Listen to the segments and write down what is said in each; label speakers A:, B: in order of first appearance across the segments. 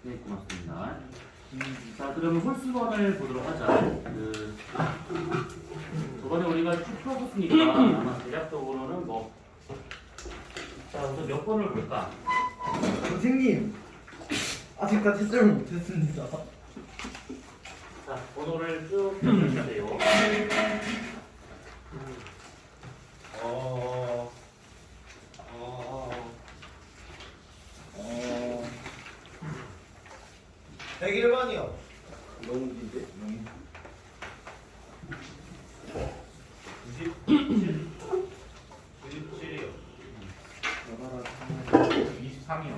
A: 네, 고맙습니다. 자, 그러면 홀수번을 보도록 하자. 저번에 우리가 쭉 풀어봤으니까 아마 대략적으로는 뭐, 자, 우선 몇 번을 볼까?
B: 선생님 아직까지 썰 못했습니다.
A: 자, 번호를 쭉 펴주세요.
B: 어... 101번이요. 너무 긴데?
C: 97? 97이요. 23이요.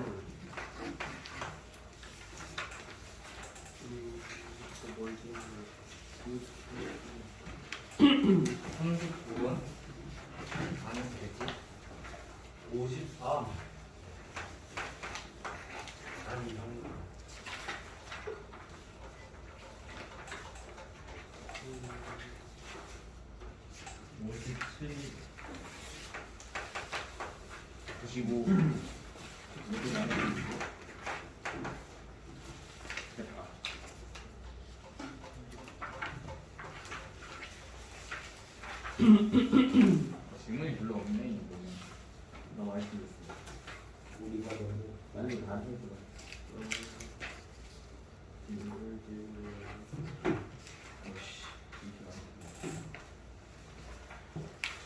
C: (39번) 아니면 되겠지? 53 아니 형 57 95 질문이 별로 없네 이거. 나 많이 틀렸어.
A: 우리가 너무 많이 다 해서.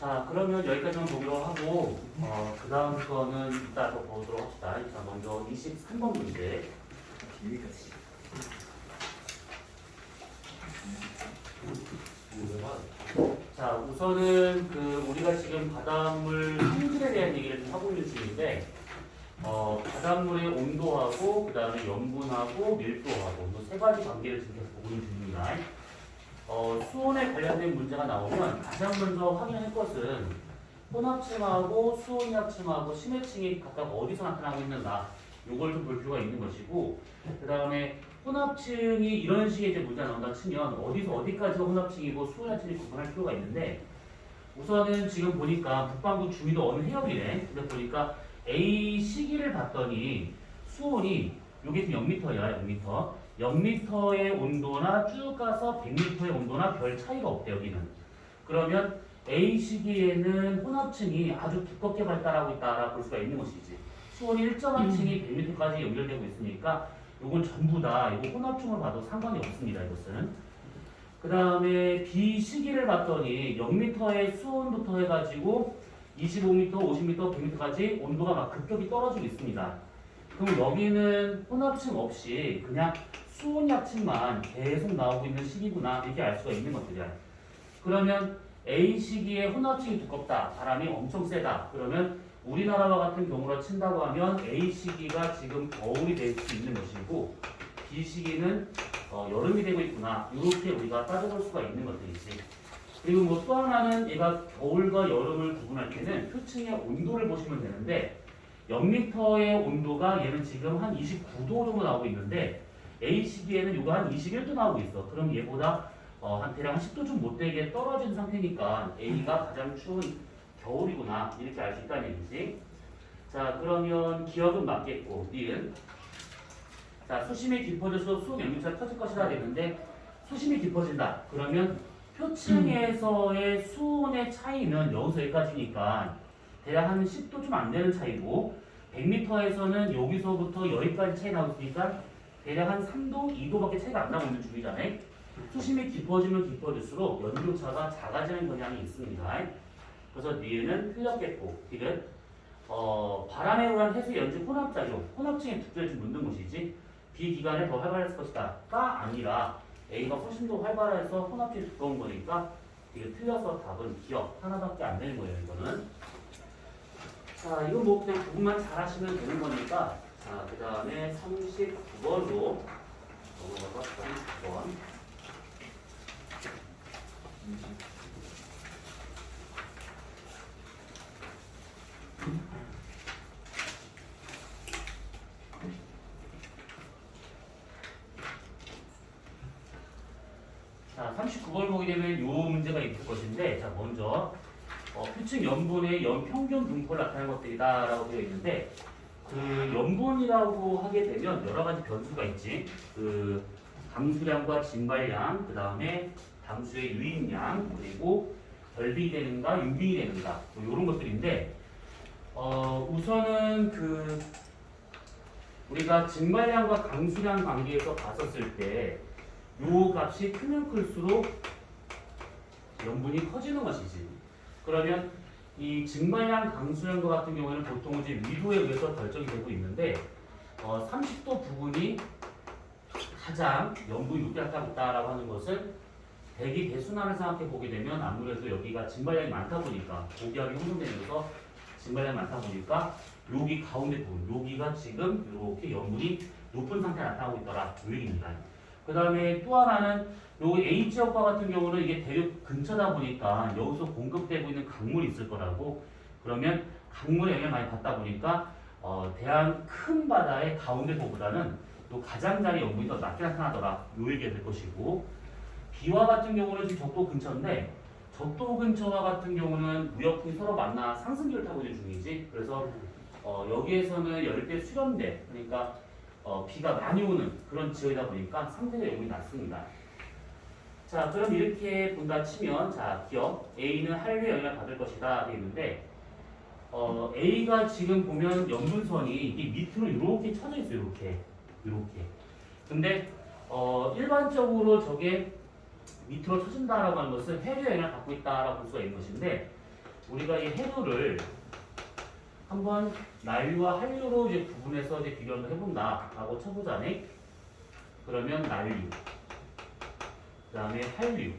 A: 자, 그러면 여기까지만 보기로 하고, 그 다음 거는 이따 더 보도록 합시다. 자, 먼저 23번 문제.
B: 여기까지.
A: 자, 우선은 우리가 지금 바닷물 성질에 대한 얘기를 좀 하고 있는 중인데, 바닷물의 온도하고, 그 다음에 염분하고, 밀도하고, 이 세 가지 관계를 지금 계속 보고 있는 중입니다. 수온에 관련된 문제가 나오면 가장 먼저 확인할 것은 혼합층하고 수온합층하고 심해층이 각각 어디서 나타나고 있는가, 요걸 좀 볼 필요가 있는 것이고, 그 다음에 혼합층이 이런 식의 이제 문제가 나온다 치면 어디서 어디까지가 혼합층이고 수온합층이 구분할 필요가 있는데, 우선은 지금 보니까 북반구 중위도 어느 해역이네. 근데 보니까 A 시기를 봤더니 수온이 요게 지금 0m야, 0m. 0m의 온도나 쭉 가서 100m의 온도나 별 차이가 없대 여기는. 그러면 A 시기에는 혼합층이 아주 두껍게 발달하고 있다라고 볼 수가 있는 것이지. 수온이 일정한 층이 100m까지 연결되고 있으니까 요건 전부 다 이거 혼합층으로 봐도 상관이 없습니다. 이것은. 그 다음에 B 시기를 봤더니 0m의 수온부터 해가지고 25m, 50m, 100m까지 온도가 막 급격히 떨어지고 있습니다. 그럼 여기는 혼합층 없이 그냥 수온합층만 계속 나오고 있는 시기구나 이렇게 알 수가 있는 것들이야. 그러면 A 시기에 혼합층이 두껍다, 바람이 엄청 세다. 그러면 우리나라와 같은 경우로 친다고 하면 A 시기가 지금 겨울이 될 수 있는 것이고 B 시기는 여름이 되고 있구나. 이렇게 우리가 따져볼 수가 있는 것들이지. 그리고 뭐 또 하나는 얘가 겨울과 여름을 구분할 때는 표층의 온도를 보시면 되는데 0m의 온도가 얘는 지금 한 29도 정도 나오고 있는데 A 시기에는 이거 한 21도 나오고 있어. 그럼 얘보다 한 대략 한 10도 좀 못되게 떨어진 상태니까 A가 가장 추운 겨울이구나 이렇게 알 수 있다는 얘기지. 자, 그러면 기억은 맞겠고 니은. 자, 수심이 깊어져서 수온 영역차가 커질 것이다 되는데 수심이 깊어진다. 그러면 표층에서의 수온의 차이는 여기서 여기까지니까 대략 한 10도 좀 안 되는 차이고 100m에서는 여기서부터 여기까지 차이 나고 있으니까 대략 한 3도, 2도밖에 차이가 안 나고 있는 중이잖아요. 수심이 깊어지면 깊어질수록 연료차가 작아지는 경향이 있습니다. 그래서 니은은 틀렸겠고 딜은 바람에 의한 해수 연중 혼합작용, 혼합층의 특별을 좀 묻는 것이지 B기간에 더 활발했을 것이다 가 아니라 A가 훨씬 더 활발해서 혼합층이 두꺼운 거니까 이게 틀려서 답은 기억 하나밖에 안 되는 거예요. 이거는. 자, 이건 뭐 그냥 부분만 잘 하시면 되는 거니까. 자, 그 다음에 39번으로 넘어가서 39번. 자, 39번을 보게 되면 이 문제가 있을 것인데, 자, 먼저 표층 염분의 연평균 분포를 나타내는 것들이다 라고 되어 있는데, 그 염분이라고 하게 되면 여러 가지 변수가 있지. 그 담수량과 진발량, 그 다음에 담수의 유입량, 그리고 결빙이 되는가, 유빙이 되는가, 뭐 이런 것들인데, 우선은 그 우리가 증발량과 강수량 관계에서 봤었을 때, 요 값이 크면 클수록 염분이 커지는 것이지. 그러면 이 증발량, 강수량과 같은 경우에는 보통 이제 위도에 의해서 결정이 되고 있는데, 30도 부근이 가장 염분이 높게 나타났다라고 하는 것은 대기 대순환을 생각해 보게 되면 아무래도 여기가 증발량이 많다 보니까 고기압이 형성되면서 증발량이 많다 보니까 여기 가운데 부분, 여기가 지금 이렇게 염분이 높은 상태에 나타나고 있더라. 이 얘기입니다. 그 다음에 또 하나는 여기 H역과 같은 경우는 이게 대륙 근처다 보니까 여기서 공급되고 있는 강물이 있을 거라고. 그러면 강물의 영향을 많이 받다 보니까 대한 큰 바다의 가운데 부분보다는 요 가장자리 염분이 더 낮게 나타나더라. 요 얘기가 될 것이고, 비와 같은 경우는 지금 적도 근처인데 적도 근처와 같은 경우는 무역풍이 서로 만나 상승기를 타고 있는 중이지. 그래서 여기에서는 열대 수렴대, 그러니까 비가 많이 오는 그런 지역이다 보니까 상대적 염분이 낮습니다. 자, 그럼 이렇게 본다 치면, 자, 기억 A는 한류의 영향을 받을 것이다 되어 있는데, A가 지금 보면 염분선이 이게 밑으로 이렇게 쳐져 있어요. 이렇게. 근데 일반적으로 저게 밑으로 쳐진다라고 하는 것은 해류의 영향을 받고 있다라고 볼 수가 있는 것인데, 우리가 이 해류를 한번 난류와 한류로 이제 구분해서 이제 비교를 해본다라고 쳐보자네. 그러면 난류, 그 다음에 한류.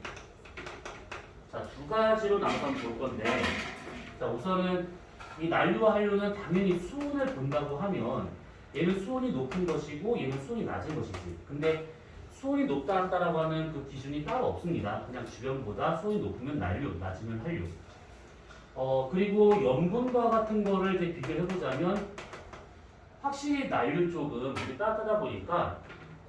A: 자, 두 가지로 나눠서 한번 볼 건데, 자, 우선은 이 난류와 한류는 당연히 수온을 본다고 하면 얘는 수온이 높은 것이고 얘는 수온이 낮은 것이지. 근데 수온이 높다 낮다라고 하는 그 기준이 따로 없습니다. 그냥 주변보다 수온이 높으면 난류, 낮으면 한류. 그리고 염분과 같은 거를 이제 비교를 해보자면, 확실히 난류 쪽은 물이 따뜻하다 보니까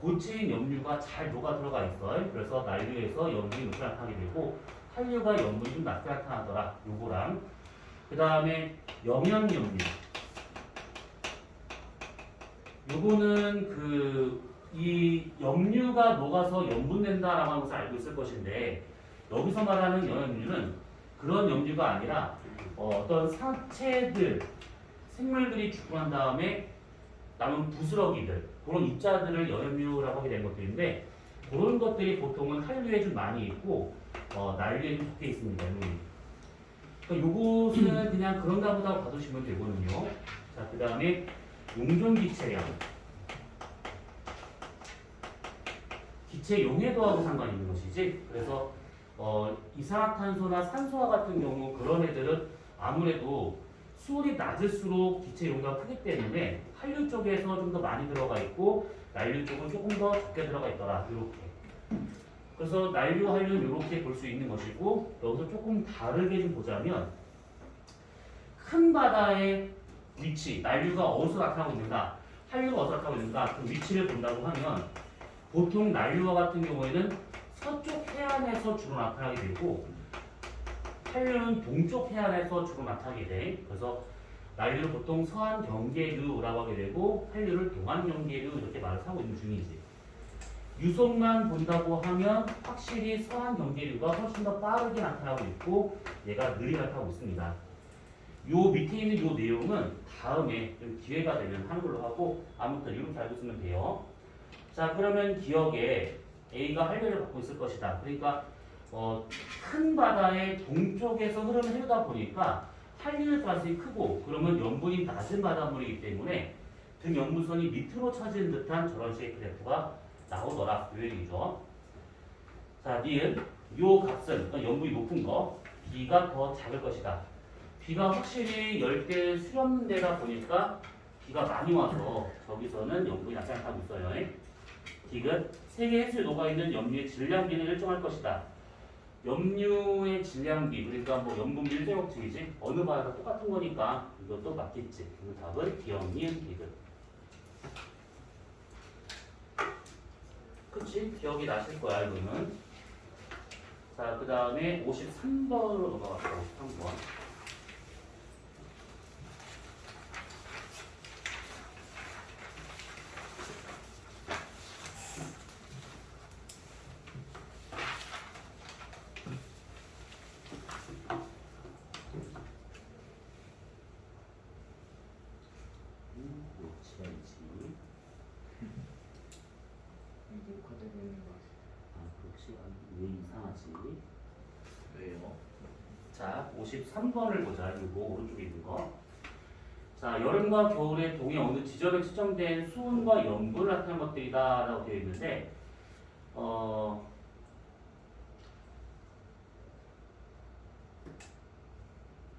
A: 고체인 염류가 잘 녹아 들어가 있어요. 그래서 난류에서 염분이 높게 나타나게 되고, 한류가 염분이 좀 낮게 나타나더라. 요거랑 그 다음에 영양염류, 요거는 이 염류가 녹아서 염분 낸다라고 하는 것을 알고 있을 것인데, 여기서 말하는 영양염류는 그런 염류가 아니라 어떤 사체들, 생물들이 죽고 난 다음에 남은 부스러기들, 그런 입자들을 영양류라고 하게 된 것들인데, 그런 것들이 보통은 한류에 좀 많이 있고 난류에 좀 적게 있습니다. 그러니까 요것은 그냥 그런가 보다 봐두시면 되거든요. 자, 그 다음에 용존기체량, 기체 용해도하고 상관이 있는 것이지. 그래서 이산화탄소나 산소와 같은 경우 그런 애들은 아무래도 수온이 낮을수록 기체 용도가 크기 때문에 한류 쪽에서 좀 더 많이 들어가 있고 난류 쪽은 조금 더 적게 들어가 있더라. 이렇게. 그래서 난류, 한류는 이렇게 볼 수 있는 것이고, 여기서 조금 다르게 좀 보자면, 큰 바다의 위치, 난류가 어디서 나타나고 있는가, 한류가 어디서 나타나고 있는가, 그 위치를 본다고 하면, 보통 난류와 같은 경우에는 서쪽 해안에서 주로 나타나게 되고, 한류는 동쪽 해안에서 주로 나타나게 돼. 그래서 난류를 보통 서안 경계류라고 하게 되고, 한류를 동안 경계류 이렇게 말을 하고 있는 중이지. 유속만 본다고 하면 확실히 서안 경계류가 훨씬 더 빠르게 나타나고 있고, 얘가 느리게 나타나고 있습니다. 요 밑에 있는 요 내용은 다음에 좀 기회가 되면 하는 걸로 하고, 아무튼 이렇게 알고 있으면 돼요. 자, 그러면 기억에 A가 한류를 받고 있을 것이다. 그러니까 큰 바다의 동쪽에서 흐르는 해류다 보니까 한류의 가능성이 크고, 그러면 염분이 낮은 바닷물이기 때문에 등 염분선이 밑으로 처지는 듯한 저런 식의 그래프가 나오더라. 이 얘기죠. 자, 니은 요 값은 염분이 높은 거 B가 더 작을 것이다. B가 확실히 열대 수렴대다 보니까 비가 많이 와서 저기서는 염분이 나타나고 있어요. 디귿 세계 해수에 녹아있는 염류의 질량비는 일정할 것이다. 염류의 질량비, 그러니까 뭐 염분 밀제곱식이지, 어느 바다가 똑같은 거니까 이것도 맞겠지. 그 답은 기억, 니은, 디귿. 그치? 기억이 나실 거야, 이거는. 자, 그 다음에 53번으로 넘어갈게요. 53번. 53번을 보자. 이거 오른쪽에 있는 거. 자, 여름과 겨울에 동해 어느 지점에 측정된 수온과 염분을 나타낸 것들이다 라고 되어 있는데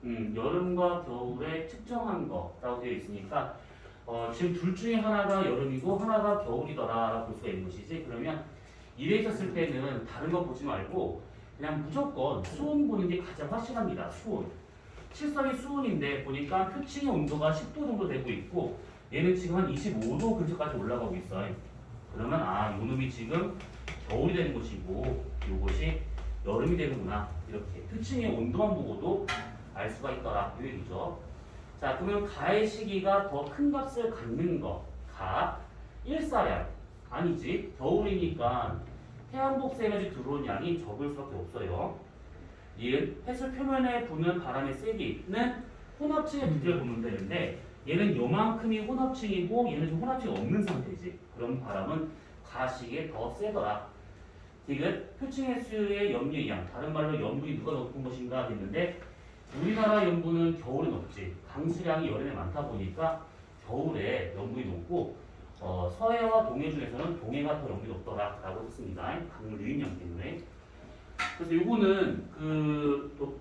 A: 여름과 겨울에 측정한 거라고 되어 있으니까 지금 둘 중에 하나가 여름이고 하나가 겨울이더라라고 볼 수가 있는 것이지. 그러면 이래 있었을 때는 다른 거 보지 말고 그냥 무조건 수온 보는 게 가장 확실합니다. 수온. 실성이 수온인데 보니까 표층의 온도가 10도 정도 되고 있고 얘는 지금 한 25도 근처까지 올라가고 있어요. 그러면 요 놈이 지금 겨울이 되는 것이고 요것이 여름이 되는구나. 이렇게 표층의 온도만 보고도 알 수가 있더라. 이 얘기죠. 자, 그러면 가의 시기가 더 큰 값을 갖는 거. 가 일사량 아니지. 겨울이니까 태양복사에까지 들어온 양이 적을 수밖에 없어요. 이은 해수 표면에 부는 바람의 세기는 혼합층의 부피를 보면 되는데 얘는 요만큼이 혼합층이고 얘는 좀 혼합층이 없는 상태지. 그럼 바람은 가시기에 더 세더라. 디귿 표층 해수의 염류의 양, 다른 말로 염분이 누가 높은 것인가 했는데 우리나라 염분은 겨울에 높지. 강수량이 여름에 많다 보니까 겨울에 염분이 높고 서해와 동해 중에서는 동해가 더 염분이 높더라 라고 했습니다. 강물 유인량 때문에. 그래서 요거는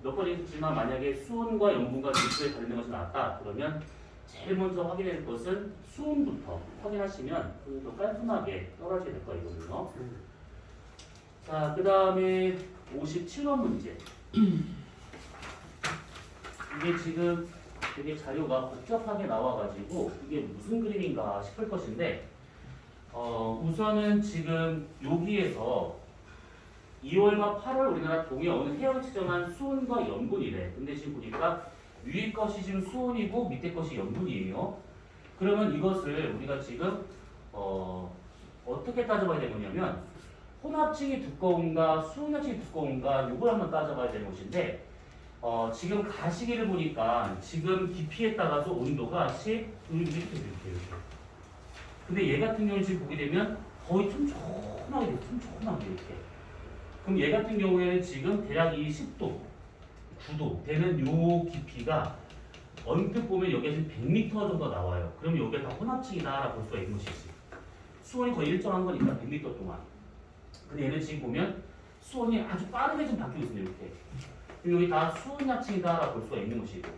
A: 몇 번 했지만 만약에 수온과 염분과 밀도에 관련된 것이 나왔다 그러면 제일 먼저 확인해야 될 것은 수온부터 확인하시면 더 깔끔하게 떨어지게 될 거예요. 이거는요. 자, 그 다음에 57번 문제. 이게 지금 되게 자료가 복잡하게 나와가지고 이게 무슨 그림인가 싶을 것인데 우선은 지금 여기에서 2월과 8월 우리나라 동해 어느 해역을 측정한 수온과 염분이래. 근데 지금 보니까 위에 것이 지금 수온이고 밑에 것이 염분이에요. 그러면 이것을 우리가 지금 어떻게 따져봐야 되느냐면 혼합층이 두꺼운가 수온합층이 두꺼운가 이걸 한번 따져봐야 되는 것인데 지금 가시기를 보니까 지금 깊이에 따라서 온도가 10 이렇게. 근데 얘 같은 경우는 지금 보게 되면 거의 촘촘하게 돼요. 촘촘하게 이렇게. 그럼 얘 같은 경우에는 지금 대략 이 10도, 9도 되는 요 깊이가 언뜻 보면 여기가 지금 100m 정도 나와요. 그럼 여기가 다 혼합층이다라고 볼 수가 있는 것이지. 수온이 거의 일정한 거니까 100m 동안. 근데 얘는 지금 보면 수온이 아주 빠르게 좀 바뀌고 있습니다. 이렇게. 그럼 여기 다 수온합층이다라고 볼 수가 있는 것이고.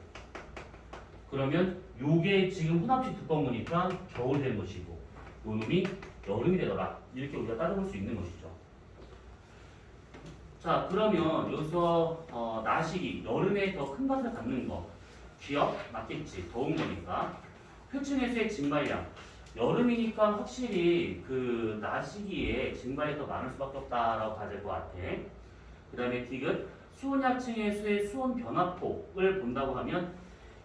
A: 그러면 요게 지금 혼합층 두꺼운 거니까 겨울이 되는 것이고 요 놈이 여름이 되더라. 이렇게 우리가 따져볼 수 있는 것이죠. 자, 그러면 여기서 나시기, 여름에 더 큰 값을 갖는 거 기억? 맞겠지. 더운 거니까. 표층에서의 증발량. 여름이니까 확실히 그 나시기에 증발이 더 많을 수밖에 없다라고 봐야 될 것 같아. 그 다음에 디귿, 수온약층에서의 수온 변화폭을 본다고 하면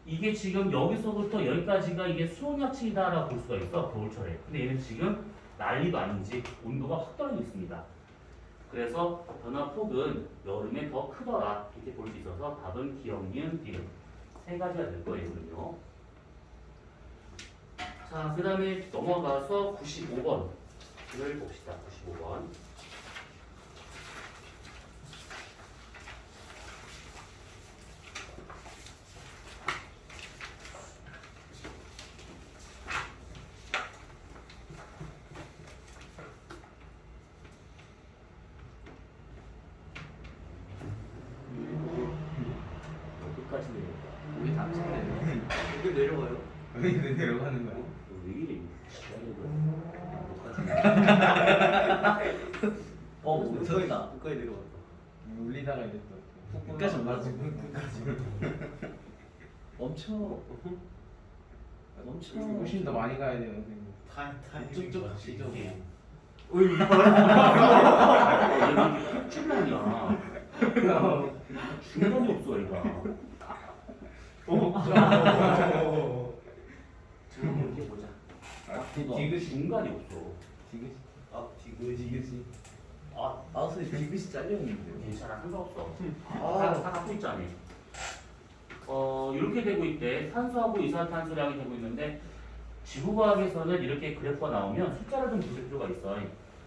A: 이게 지금 여기서부터 여기까지가 이게 수온약층이다라고 볼 수가 있어. 겨울철에. 근데 얘는 지금 난리도 아닌지 온도가 확 떨어지고 있습니다. 그래서 변화폭은 여름에 더 크더라 이렇게 볼 수 있어서 답은 기억, 니은, 디귿 세 가지가 될 거예요. 자, 그 다음에 넘어가서 95번을 봅시다. 95번. 어디까지 내려올까?
C: 우리 다 챙겨내.
B: 여기 내려가요?
C: 왜 내려가는 거야?
A: 왜 이래?
B: 저기다. 끝까지 내려갔다.
C: 울리다가 이랬어.
B: 끝까지 올라가지. 끝까지.
C: 멈춰.
B: 멈춰.
C: 훨씬 더 많이 가야 돼요, 선생님.
B: 타.
C: 쭉쭉 가시죠.
A: 어이, 출란이야. 중간이 없어, 얘가. 지금 이렇게 보자.
C: 디귿이
A: 중간이 없어.
C: 디귿이
B: 디귿이.
A: 아,
B: 선생님 디귿이 잘렸는데.
A: 괜찮아, 상관없어. 다 갖고 있잖아. 이렇게 되고 있대. 탄소하고 이산탄소량이 되고 있는데 지구과학에서는 이렇게 그래프가 나오면 숫자를 좀 붙일 필요가 있어.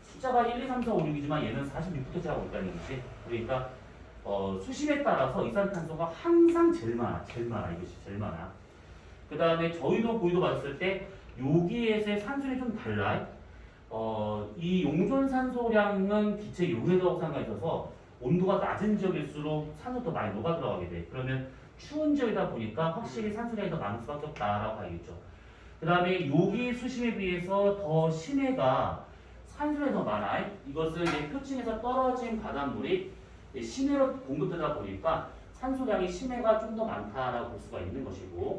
A: 숫자가 1, 2, 3, 4, 5, 6이지만 얘는 46부터 시작하고 있다는 얘기지. 그러니까 수심에 따라서 이산탄소가 항상 제일 많아. 이것이 제일 많아. 그 다음에 저희도 고위도 봤을 때 여기에서의 산술이 좀 달라. 이 용존 산소량은 기체 용해도하고 상관이 있어서 온도가 낮은 지역일수록 산소 더 많이 녹아 들어가게 돼. 그러면 추운 지역이다 보니까 확실히 산소량이 더 많을 수밖에 없다라고 봐야겠죠. 그 다음에 여기 수심에 비해서 더 심해가 산소량이 더 많아. 이것은 이제 표층에서 떨어진 바닷물이 심해로 공급되다 보니까 산소량이 심해가 좀 더 많다라고 볼 수가 있는 것이고.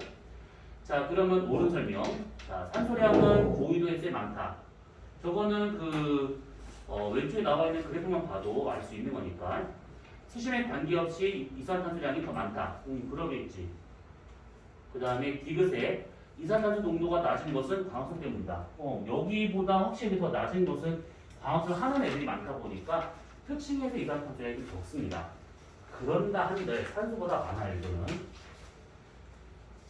A: 자, 그러면 옳은 설명. 자, 산소량은 고위도에 제일 많다. 저거는 왼쪽에 나와 있는 그래프만 봐도 알 수 있는 거니까. 수심에 관계없이 이산탄소량이 더 많다. 그러겠지. 그 다음에 디귿에 이산탄소 농도가 낮은 것은 광합성 때문이다. 여기보다 확실히 더 낮은 것은 광합성을 하는 애들이 많다 보니까 표층에서 이산탄소량이 좀 적습니다. 그런다 한들 산소보다 많아요, 이거는.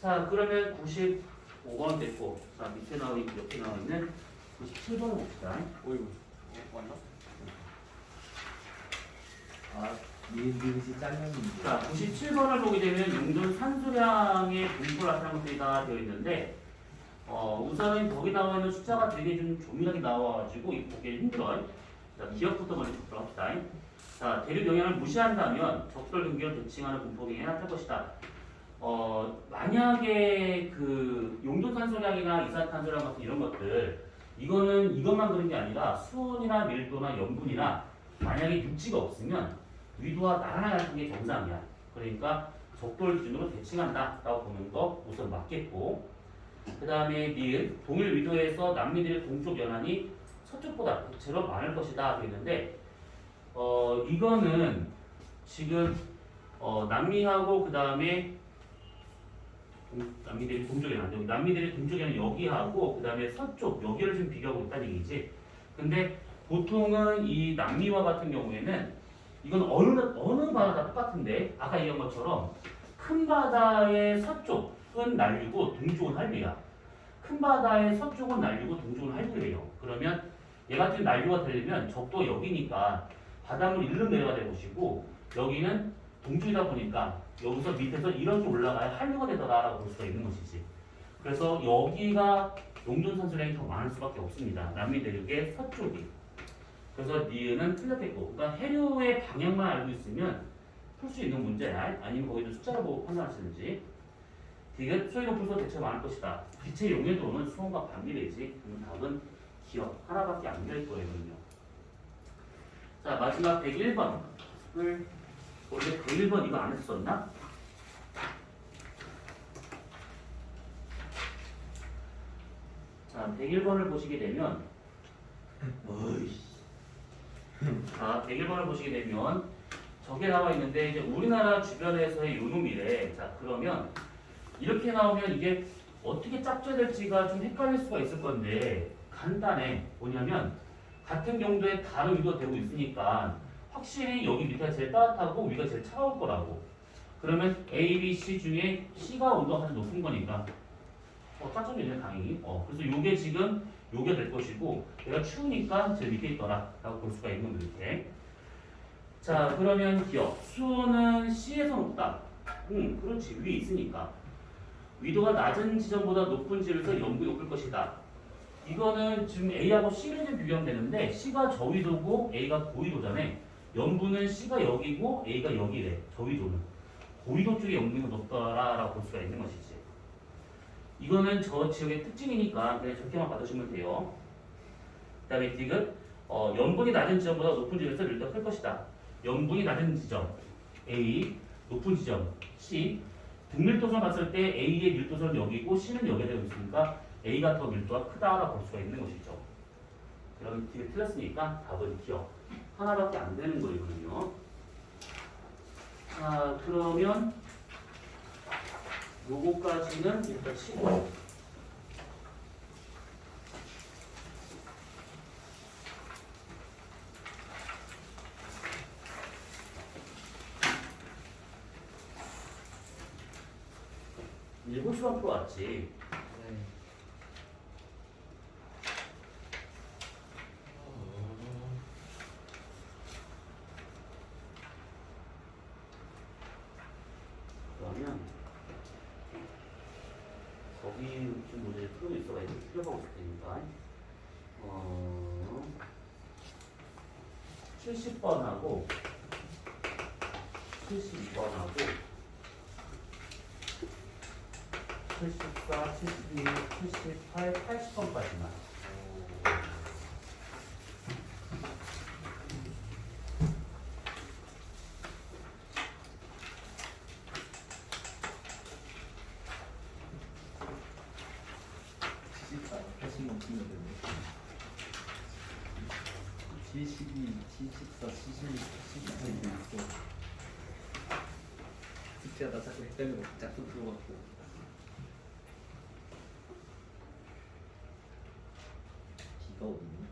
A: 자, 그러면 95번 됐고, 자, 밑에 옆에 나와 있는 97번을 봅시다.
B: 어이구. 맞나? 아, 디귿이 짤형인데.
A: 자, 97번을 보게 되면 용존 산소량의 분포를 나타낸 것들이 다 되어 있는데, 우선은 거기 나와 있는 숫자가 되게 좀 조밀하게 나와가지고 보기 힘들어요. 자, 기억부터 먼저 보도록 합시다. 자, 대륙 영향을 무시한다면 적별 근기를 대칭하는 분포경에 나타날 것이다. 만약에 그 용존 산소량이나 이산탄소량 같은 이런 것들, 이거는 이것만 그런 게 아니라 수온이나 밀도나 염분이나 만약에 육지가 없으면 위도와 나란하게 하는 게 정상이야. 그러니까 적돌 기준으로 대칭한다라고 보는 거 우선 맞겠고, 그 다음에 니은 동일 위도에서 남미들의 동쪽 연안이 서쪽보다 제로 많을 것이다 되는데, 이거는 지금 남미하고 그 다음에 남미들이 동쪽에 안 남미들이 동쪽에는 여기하고 그 다음에 서쪽 여기를 좀 비교하고 있다는 얘기지. 근데 보통은 이 남미와 같은 경우에는 이건 어느 바다 똑같은데 아까 얘기한 것처럼 큰 바다의 서쪽은 난류고 동쪽은 한류야. 큰 바다의 서쪽은 난류고 동쪽은 한류예요. 그러면 얘 같은 난류가 되려면 적도 여기니까 바닷물이 일로 내려가 될 것이고 여기는 동쪽이다 보니까 여기서 밑에서 이렇게 올라가야 한류가 되더라라고 볼 수가 있는 것이지. 그래서 여기가 용존 산소량이 더 많을 수밖에 없습니다. 남미 대륙의 서쪽이. 그래서 니은은 틀렸겠고, 그러니까 해류의 방향만 알고 있으면 풀 수 있는 문제야. 아니면 거기도 숫자를 보고 판단하시는지. 디귿 수위 높을수록 대체가 많을 것이다. 기체 용해도는 수온과 반비례지. 그럼 답은 기억 하나밖에 안 될 거예요. 자, 마지막 101번을 원래 101번 이거 안 했었나? 자, 101번을 보시게 되면 자, 101번을 보시게 되면 저게 나와 있는데 이제 우리나라 주변에서의 요놈이래. 자, 그러면 이렇게 나오면 이게 어떻게 짝져야 될지가 좀 헷갈릴 수가 있을 건데 간단해. 뭐냐면 같은 경도에 다른 위도가 되고 있으니까 확실히 여기 밑에가 제일 따뜻하고 위가 제일 차가울 거라고. 그러면 A, B, C 중에 C가 온도가 가장 높은 거니까 짝져지네 당연히. 그래서 요게 지금 요게 될 것이고 얘가 추우니까 제일 밑에 있더라 라고 볼 수가 있는 거죠. 이렇게. 자, 그러면 기억 수온은 C에서 높다. 그렇지. 위에 있으니까 위도가 낮은 지점보다 높은 지점에서 염분이 높을 것이다. 이거는 지금 A하고 C를 좀 비교하면 되는데 C가 저위도고 A가 고위도잖아요. 염분은 C가 여기고 A가 여기래. 저위도는 고위도 쪽에 염분이 높더라라고 볼 수가 있는 것이지. 이거는 저 지역의 특징이니까 그냥 저렇게만 받으시면 돼요. 그 다음에 디귿 염분이 낮은 지점보다 높은 지점에서 밀도가 클 것이다. 염분이 낮은 지점 A, 높은 지점 C. 등밀도선 봤을 때 A의 밀도선은 여기고 C는 여기에 되어 있으니까 A가 더 밀도가 크다라고 볼 수가 있는 것이죠. 그럼 뒤에 틀렸으니까 답은 기억. 하나밖에 안 되는 거거든요. 자, 그러면 요거까지는 일단 치고 일곱 시간 풀어왔지. 70번하고 72번하고 74, 76, 78, 80번까지만.
B: 훨씬 넘기면 되네. 72, 74, 76, 78도 있어. 숙제하다 자꾸 헷갈리고 짝수 풀어갖고. 기가 어딨니?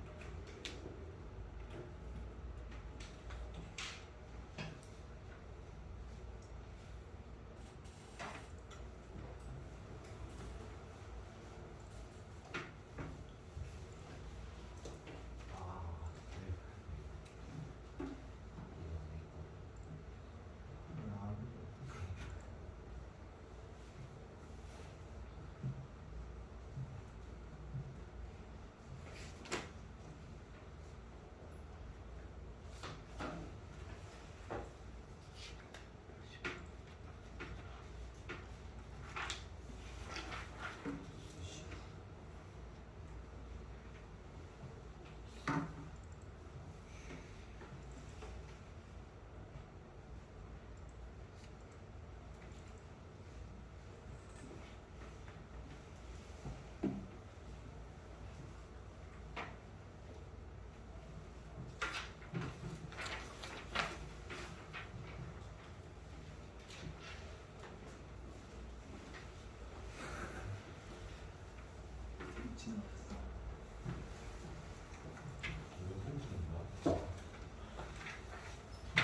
B: 지나갔어.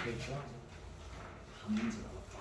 C: 되게 좋아하죠.
B: 다 문제 나왔다.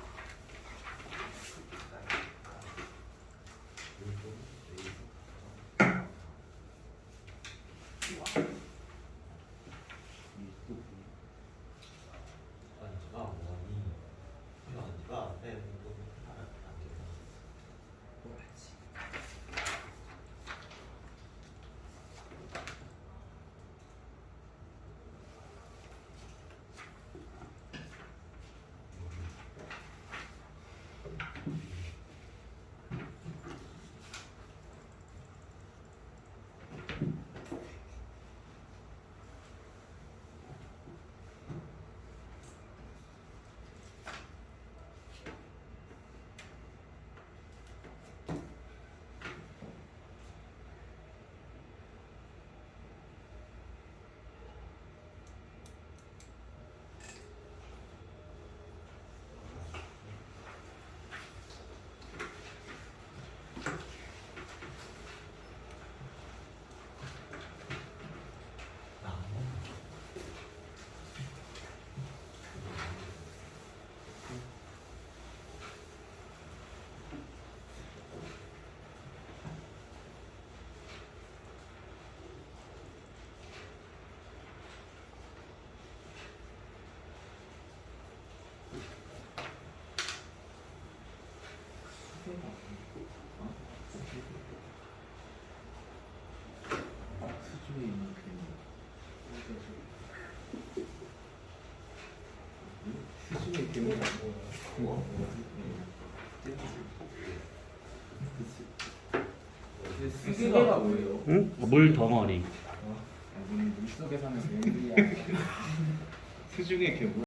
B: 수주에 있는
C: 수중에 괴물
B: 뭐?
C: 수개가 뭐예요?
A: 응? 물 덩어리.
C: 물속에 사는 괴물이야. 수중에 괴물.